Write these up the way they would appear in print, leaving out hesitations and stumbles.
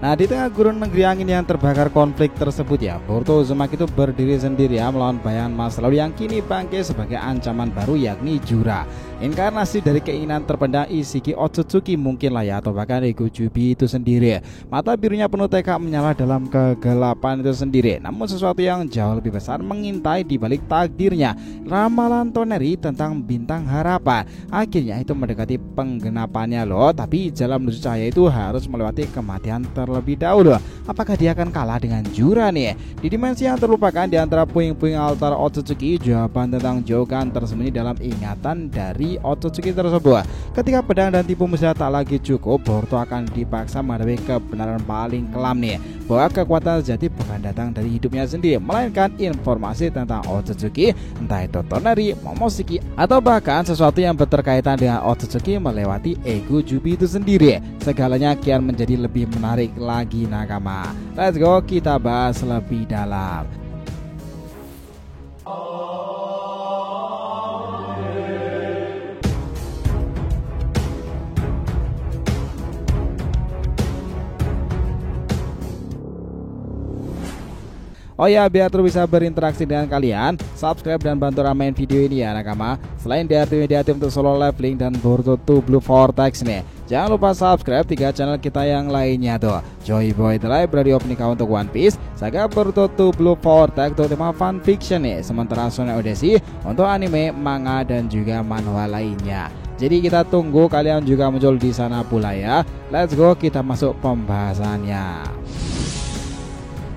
Nah, di tengah gurun negeri angin yang terbakar konflik tersebut ya, Boruto Uzumaki itu berdiri sendiri ya melawan bayangan masa lalu yang kini bangkit sebagai ancaman baru, yakni Jura, inkarnasi dari keinginan terpendam Ishiki Otsutsuki mungkin lah ya, atau bahkan Ego Jubi itu sendiri. Mata birunya penuh tekad menyala dalam kegelapan itu sendiri. Namun sesuatu yang jauh lebih besar mengintai di balik takdirnya. Ramalan Toneri tentang bintang harapan akhirnya itu mendekati penggenapannya loh, tapi jalan menuju cahaya itu harus melewati kematian terlebih dahulu. Apakah dia akan kalah dengan Jura nih? Di dimensi yang terlupakan di antara puing-puing altar Otsutsuki, jawaban tentang Jogan tersembunyi dalam ingatan dari Otsutsuki tersebut. Ketika pedang dan tipu muslihat tak lagi cukup, Boruto akan dipaksa menghadapi kebenaran paling kelam nih, bahwa kekuatan sejati bukan datang dari hidupnya sendiri, melainkan informasi tentang Otsutsuki, entah itu Toneri, Momoshiki, atau bahkan sesuatu yang berkaitan dengan Otsutsuki melewati Ego Jubi itu sendiri. Segalanya kian menjadi lebih menarik lagi nakama. Let's go, kita bahas lebih dalam. Oh ya, biar terus bisa berinteraksi dengan kalian, subscribe dan bantu ramein video ini ya nakama. Selain DRT untuk solo leveling dan Boruto 2 Blue Vortex nih, jangan lupa subscribe 3 channel kita yang lainnya tuh: Joy Boy The Library of Nikah untuk One Piece, Saga Boruto 2 Blue Vortex untuk tema fan fiction nih, sementara Shonen Odyssey untuk anime, manga, dan juga manhwa lainnya. Jadi kita tunggu kalian juga muncul di sana pula ya. Let's go, kita masuk pembahasannya.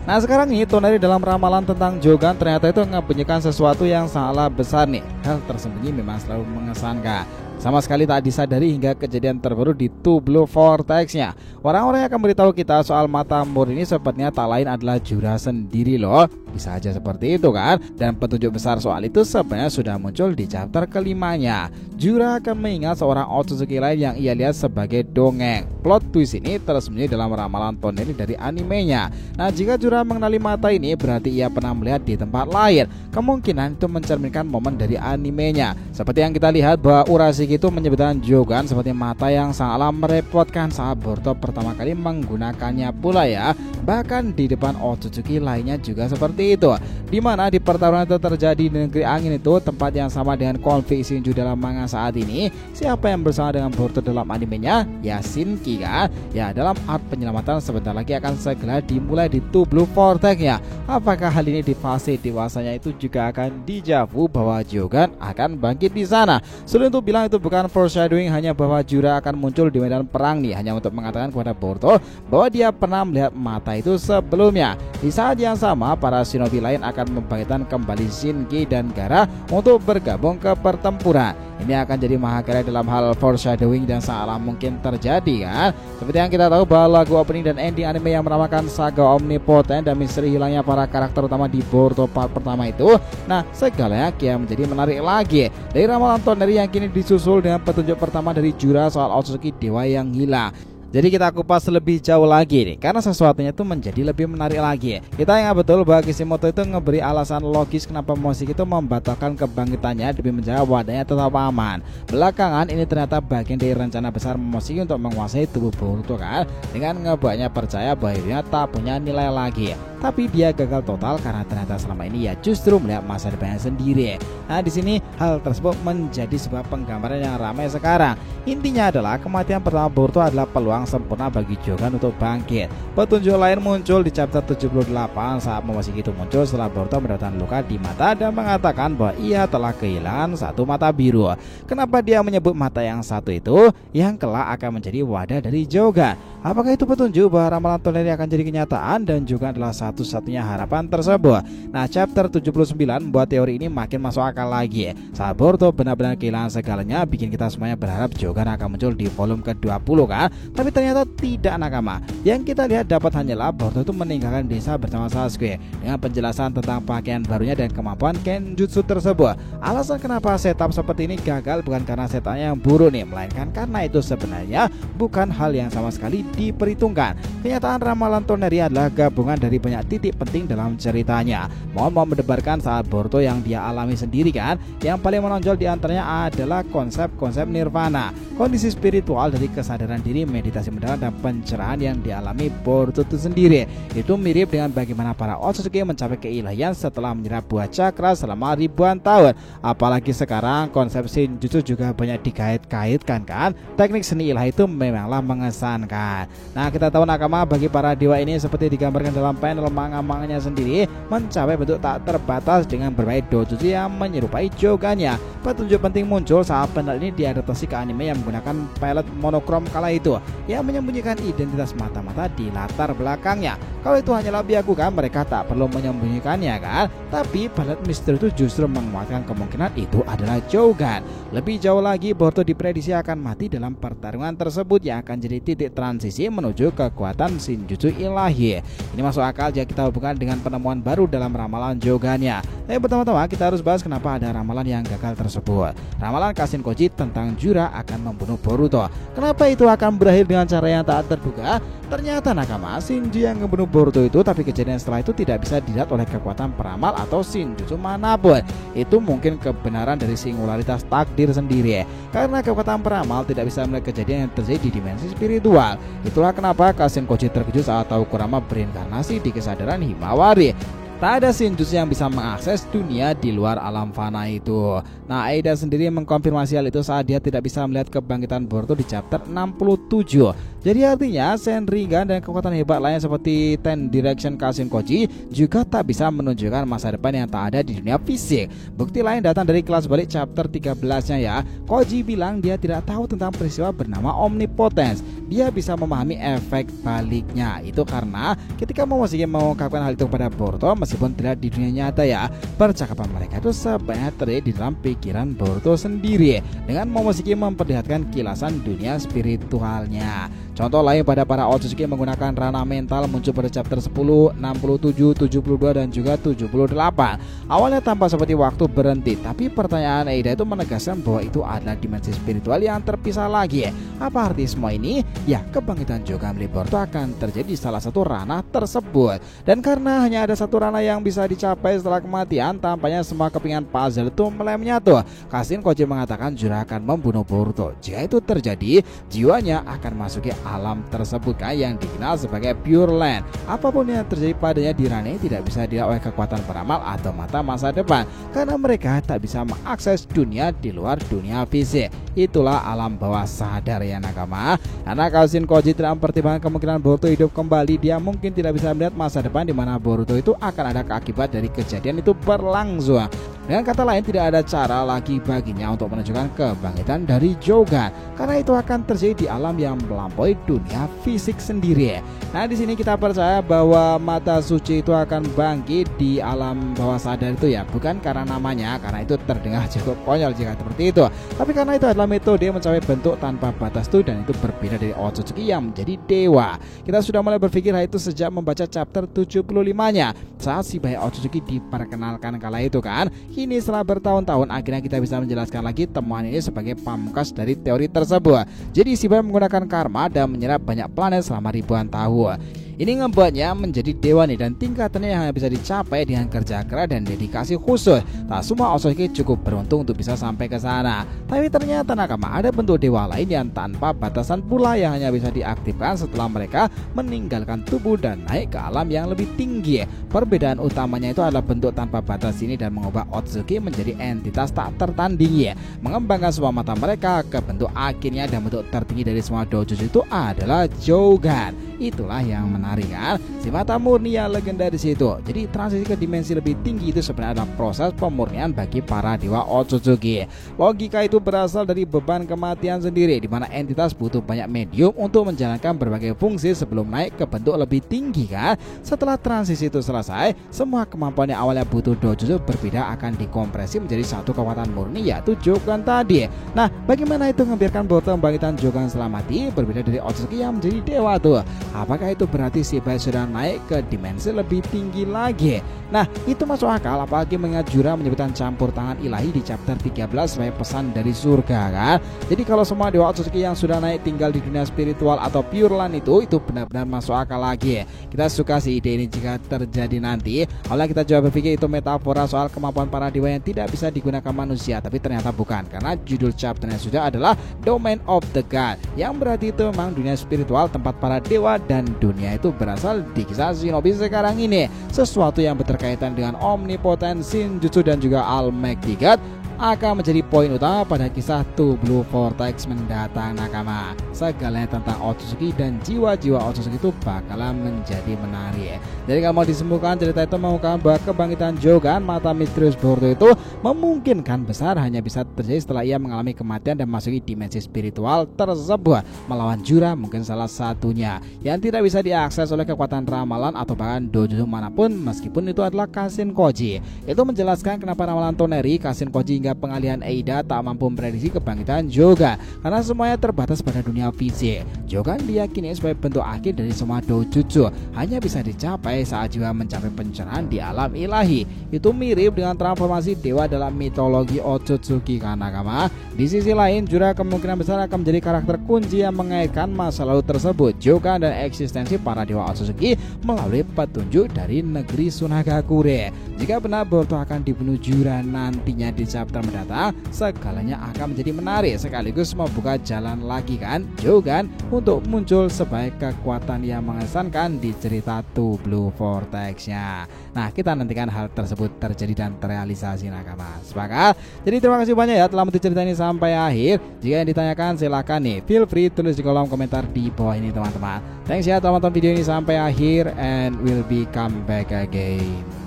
Nah, sekarang nih Toneri dalam ramalan tentang Jogan ternyata itu ngebunyikan sesuatu yang sangatlah besar nih. Hal tersembunyi memang selalu mengesankan, sama sekali tak disadari hingga kejadian terbaru di Two Blue Vortex-nya. Orang-orang yang akan memberitahu kita soal mata mur ini sepertinya tak lain adalah Jura sendiri loh. Bisa aja seperti itu kan. Dan petunjuk besar soal itu sebenarnya sudah muncul di chapter kelimanya. Jura akan mengingat seorang Otsutsuki lain yang ia lihat sebagai dongeng. Plot twist ini tersembunyi dalam ramalan Toneri dari animenya. Nah, jika Jura mengenali mata ini berarti ia pernah melihat di tempat lain. Kemungkinan itu mencerminkan momen dari animenya. Seperti yang kita lihat bahwa Urashiki itu menyebutkan Jogan seperti mata yang sangatlah merepotkan saat Boruto pertama kali menggunakannya pula ya. Bahkan di depan Otsutsuki lainnya juga seperti itu, dimana di pertarungan itu terjadi di negeri angin itu, tempat yang sama dengan konflik Shinju dalam manga saat ini. Siapa yang bersama dengan Boruto dalam animenya? Ya Shinki kan. Ya, dalam art penyelamatan sebentar lagi akan segera dimulai di Two Blue Vortex ya. Apakah hal ini di fase dewasanya itu juga akan dijavu bahwa Jogan akan bangkit di sana? Sulit untuk bilang itu bukan foreshadowing, hanya bahwa Jura akan muncul di medan perang nih, hanya untuk mengatakan kepada Boruto bahwa dia pernah melihat mata itu sebelumnya. Di saat yang sama, para shinobi lain akan membangkitkan kembali Shinki dan Gaara untuk bergabung ke pertempuran. Ini akan jadi mahakarya dalam hal foreshadowing dan sangatlah mungkin terjadi kan. Seperti yang kita tahu bahwa lagu opening dan ending anime yang menamakan saga omnipotent dan misteri hilangnya para karakter utama di Boruto part pertama itu, nah segalanya kian menjadi menarik lagi. Dari ramalan Toneri yang kini disusul dengan petunjuk pertama dari Jura soal Otsutsuki dewa yang hilang. Jadi kita kupas lebih jauh lagi nih, karena sesuatunya itu menjadi lebih menarik lagi. Kita ingat betul bahwa Kishimoto itu ngeberi alasan logis kenapa Momoshiki itu membatalkan kebangkitannya demi menjaga wadahnya tetap aman. Belakangan ini ternyata bagian dari rencana besar Momoshiki untuk menguasai tubuh Boruto kan, dengan ngebuatnya percaya bahwa dirinya tak punya nilai lagi. Tapi dia gagal total karena ternyata selama ini ya justru melihat masa depannya sendiri. Nah, di sini hal tersebut menjadi sebuah penggambaran yang ramai sekarang. Intinya adalah kematian pertama Boruto adalah peluang sempurna bagi Jogan untuk bangkit. Petunjuk lain muncul di chapter 78 saat Momoshiki itu muncul setelah Boruto mendapatkan luka di mata dan mengatakan bahwa ia telah kehilangan satu mata biru. Kenapa dia menyebut mata yang satu itu yang kelak akan menjadi wadah dari Jogan? Apakah itu petunjuk bahwa ramalan Toneri akan jadi kenyataan dan juga adalah satu-satunya harapan tersebut? Nah, chapter 79 membuat teori ini makin masuk akal lagi. Saat Boruto benar-benar kehilangan segalanya, bikin kita semuanya berharap Jogan akan muncul di volume ke-20 kan? Tapi ternyata tidak nakama. Yang kita lihat dapat hanyalah Boruto itu meninggalkan desa bersama Sasuke dengan penjelasan tentang pakaian barunya dan kemampuan Kenjutsu tersebut. Alasan kenapa setup seperti ini gagal bukan karena setannya yang buruk nih, melainkan karena itu sebenarnya bukan hal yang sama sekali diperhitungkan. Kenyataan ramalan Toneri adalah gabungan dari banyak banyak titik penting dalam ceritanya. Mohon mau mendebarkan saat Boruto yang dia alami sendiri kan. Yang paling menonjol diantaranya adalah konsep-konsep nirvana, kondisi spiritual dari kesadaran diri, meditasi mendalam dan pencerahan yang dialami Boruto itu sendiri. Itu mirip dengan bagaimana para Otsutsuki mencapai keilahian setelah menyerap buah cakra selama ribuan tahun. Apalagi sekarang konsep Shinjutsu juga banyak dikait-kaitkan kan. Teknik seni ilahi itu memanglah mengesankan. Nah, kita tahu nakama bagi para dewa ini seperti digambarkan dalam panel manga-manganya sendiri mencapai bentuk tak terbatas dengan berbagai dojutsu yang menyerupai Jogannya. Petunjuk penting muncul saat panel ini diadaptasi ke anime yang menggunakan palette monokrom kala itu yang menyembunyikan identitas mata-mata di latar belakangnya. Kalau itu hanyalah biaku kan, mereka tak perlu menyembunyikannya kan. Tapi palette misteri itu justru menguatkan kemungkinan itu adalah Jogan. Lebih jauh lagi, Boruto diprediksi akan mati dalam pertarungan tersebut yang akan jadi titik transisi menuju kekuatan Shinjutsu ilahi. Ini masuk akal jika kita hubungkan dengan penemuan baru dalam ramalan Jogannya. Tapi pertama-tama kita harus bahas kenapa ada ramalan yang gagal tersebut. Ramalan Kashin Koji tentang Jura akan membunuh Boruto. Kenapa itu akan berakhir dengan cara yang tak terduga? Ternyata nakama Shinji yang membunuh Boruto itu, tapi kejadian setelah itu tidak bisa dilihat oleh kekuatan peramal atau Shinjutsu manapun. Itu mungkin kebenaran dari singularitas takdir sendiri. Karena kekuatan peramal tidak bisa melihat kejadian yang terjadi di dimensi spiritual. Itulah kenapa Kashin Koji terkejut saat tahu Kurama berinkarnasi di kesadaran Himawari. Tak ada Shinjutsu yang bisa mengakses dunia di luar alam fana itu. Nah, Aida sendiri mengkonfirmasi hal itu saat dia tidak bisa melihat kebangkitan Boruto di chapter 67. Jadi artinya Senringan dan kekuatan hebat lain seperti Ten Direction Kashin Koji juga tak bisa menunjukkan masa depan yang tak ada di dunia fisik. Bukti lain datang dari kelas balik chapter 13-nya ya. Koji bilang dia tidak tahu tentang peristiwa bernama Omnipotence. Dia bisa memahami efek baliknya. Itu karena ketika Momoshiki mengungkapkan hal itu kepada Boruto, meskipun tidak di dunia nyata ya, percakapan mereka itu sebenarnya terjadi di dalam pikiran Boruto sendiri dengan Momoshiki memperlihatkan kilasan dunia spiritualnya. Contoh lain pada para Otsutsuki menggunakan ranah mental muncul pada chapter 10, 67, 72 dan juga 78. Awalnya tampak seperti waktu berhenti, tapi pertanyaan Aida itu menegaskan bahwa itu adalah dimensi spiritual yang terpisah lagi. Apa arti semua ini? Ya, kebangkitan Jogan milik Boruto akan terjadi di salah satu ranah tersebut. Dan karena hanya ada satu ranah yang bisa dicapai setelah kematian, tampaknya semua kepingan puzzle itu mulai menyatu. Kashin Koji mengatakan Jura akan membunuh Boruto. Jika itu terjadi, jiwanya akan masuki alam tersebut kan, yang dikenal sebagai Pure Land. Apapun yang terjadi padanya di ranah tidak bisa dilihat oleh kekuatan peramal atau mata masa depan, karena mereka tak bisa mengakses dunia di luar dunia fisik. Itulah alam bawah sadar ya nakama. Karena Kashin Koji tidak mempertimbangkan kemungkinan Boruto hidup kembali, dia mungkin tidak bisa melihat masa depan di mana Boruto itu akan ada akibat dari kejadian itu berlangsung. Dengan kata lain, tidak ada cara lagi baginya untuk menunjukkan kebangkitan dari Jogan, karena itu akan terjadi di alam yang melampaui dunia fisik sendiri. Nah, di sini kita percaya bahwa mata suci itu akan bangkit di alam bawah sadar itu ya, bukan karena namanya, karena itu terdengar cukup konyol jika seperti itu, tapi karena itu adalah metode mencapai bentuk tanpa batas itu, dan itu berbeda dari Otsutsuki yang menjadi dewa. Kita sudah mulai berpikir hal itu sejak membaca chapter 75-nya saat si bayi Otsutsuki diperkenalkan kala itu kan. Kini setelah bertahun-tahun akhirnya kita bisa menjelaskan lagi temuan ini sebagai pamungkas dari teori tersebut. Jadi si bayi menggunakan karma dan menyerap banyak planet selama ribuan tahun. Ini membuatnya menjadi dewa nih, dan tingkatannya yang hanya bisa dicapai dengan kerja keras dan dedikasi khusus. Tak semua Otsutsuki cukup beruntung untuk bisa sampai ke sana. Tapi ternyata nakama ada bentuk dewa lain yang tanpa batasan pula, yang hanya bisa diaktifkan setelah mereka meninggalkan tubuh dan naik ke alam yang lebih tinggi. Perbedaan utamanya itu adalah bentuk tanpa batas ini dan mengubah Otsutsuki menjadi entitas tak tertandingi, mengembangkan semua mata mereka ke bentuk akhirnya, dan bentuk tertinggi dari semua dojutsu itu adalah Jogan. Itulah yang menarik kan, si mata murni yang legendaris itu. Jadi transisi ke dimensi lebih tinggi itu sebenarnya adalah proses pemurnian bagi para dewa Otsutsuki. Logika itu berasal dari beban kematian sendiri, di mana entitas butuh banyak medium untuk menjalankan berbagai fungsi sebelum naik ke bentuk lebih tinggi kan. Setelah transisi itu selesai, semua kemampuan yang awalnya butuh dojutsu berbeda akan dikompresi menjadi satu kekuatan murni, yaitu Jogan tadi. Nah, bagaimana itu membiarkan Boruto membangkitkan Jogan setelah mati berbeda dari Otsutsuki yang menjadi dewa tuh? Apakah itu berarti si bayi sudah naik ke dimensi lebih tinggi lagi? Nah, itu masuk akal, apalagi mengingat Jura menyebutkan campur tangan ilahi di chapter 13 sebagai pesan dari surga kan. Jadi kalau semua dewa Otsutsuki yang sudah naik tinggal di dunia spiritual atau Pure Land itu benar-benar masuk akal lagi. Kita suka sih ide ini jika terjadi nanti. Awalnya kita coba berpikir itu metafora soal kemampuan para dewa yang tidak bisa digunakan manusia, tapi ternyata bukan, karena judul chapternya sudah adalah Domain of the God, yang berarti itu memang dunia spiritual tempat para dewa, dan dunia itu berasal di kisah Shinobi sekarang ini. Sesuatu yang berkaitan dengan omnipotensi, Shinjutsu dan juga Almighty God akan menjadi poin utama pada kisah Two Blue Vortex mendatang nakama. Segalanya tentang Otsutsuki dan jiwa-jiwa Otsutsuki itu bakalan menjadi menarik. Jadi kalau mau disembuhkan, cerita itu mengungkapkan bahwa kebangkitan Jogan, mata misterius Boruto itu memungkinkan besar hanya bisa terjadi setelah ia mengalami kematian dan memasuki dimensi spiritual tersebut. Melawan Jura mungkin salah satunya yang tidak bisa diakses oleh kekuatan ramalan atau bahkan dojo manapun, meskipun itu adalah Kashin Koji. Itu menjelaskan kenapa ramalan Toneri, Kashin Koji hingga pengalihan Eida tak mampu memprediksi kebangkitan Jogan, karena semuanya terbatas pada dunia fisik. Jogan diyakini sebagai bentuk akhir dari semua dojutsu, hanya bisa dicapai saat jiwa mencapai pencerahan di alam ilahi. Itu mirip dengan transformasi dewa dalam mitologi Otsutsuki Kanagama. Di sisi lain, Jura kemungkinan besar akan menjadi karakter kunci yang mengaitkan masa lalu tersebut, Jogan dan eksistensi para dewa Otsutsuki melalui petunjuk dari negeri Sunagakure. Jika benar Boruto akan dibunuh Jura nantinya di chapter mendatang, segalanya akan menjadi menarik sekaligus membuka jalan lagi kan Jogan untuk muncul sebagai kekuatan yang mengesankan di cerita Two Blue Vortex-nya. Nah, kita nantikan hal tersebut terjadi dan terrealisasi nakama. Sepakat? Jadi terima kasih banyak ya telah menonton cerita ini sampai akhir. Jika yang ditanyakan silakan nih, feel free tulis di kolom komentar di bawah ini teman-teman. Thanks ya telah menonton video ini sampai akhir, and we'll be come back again.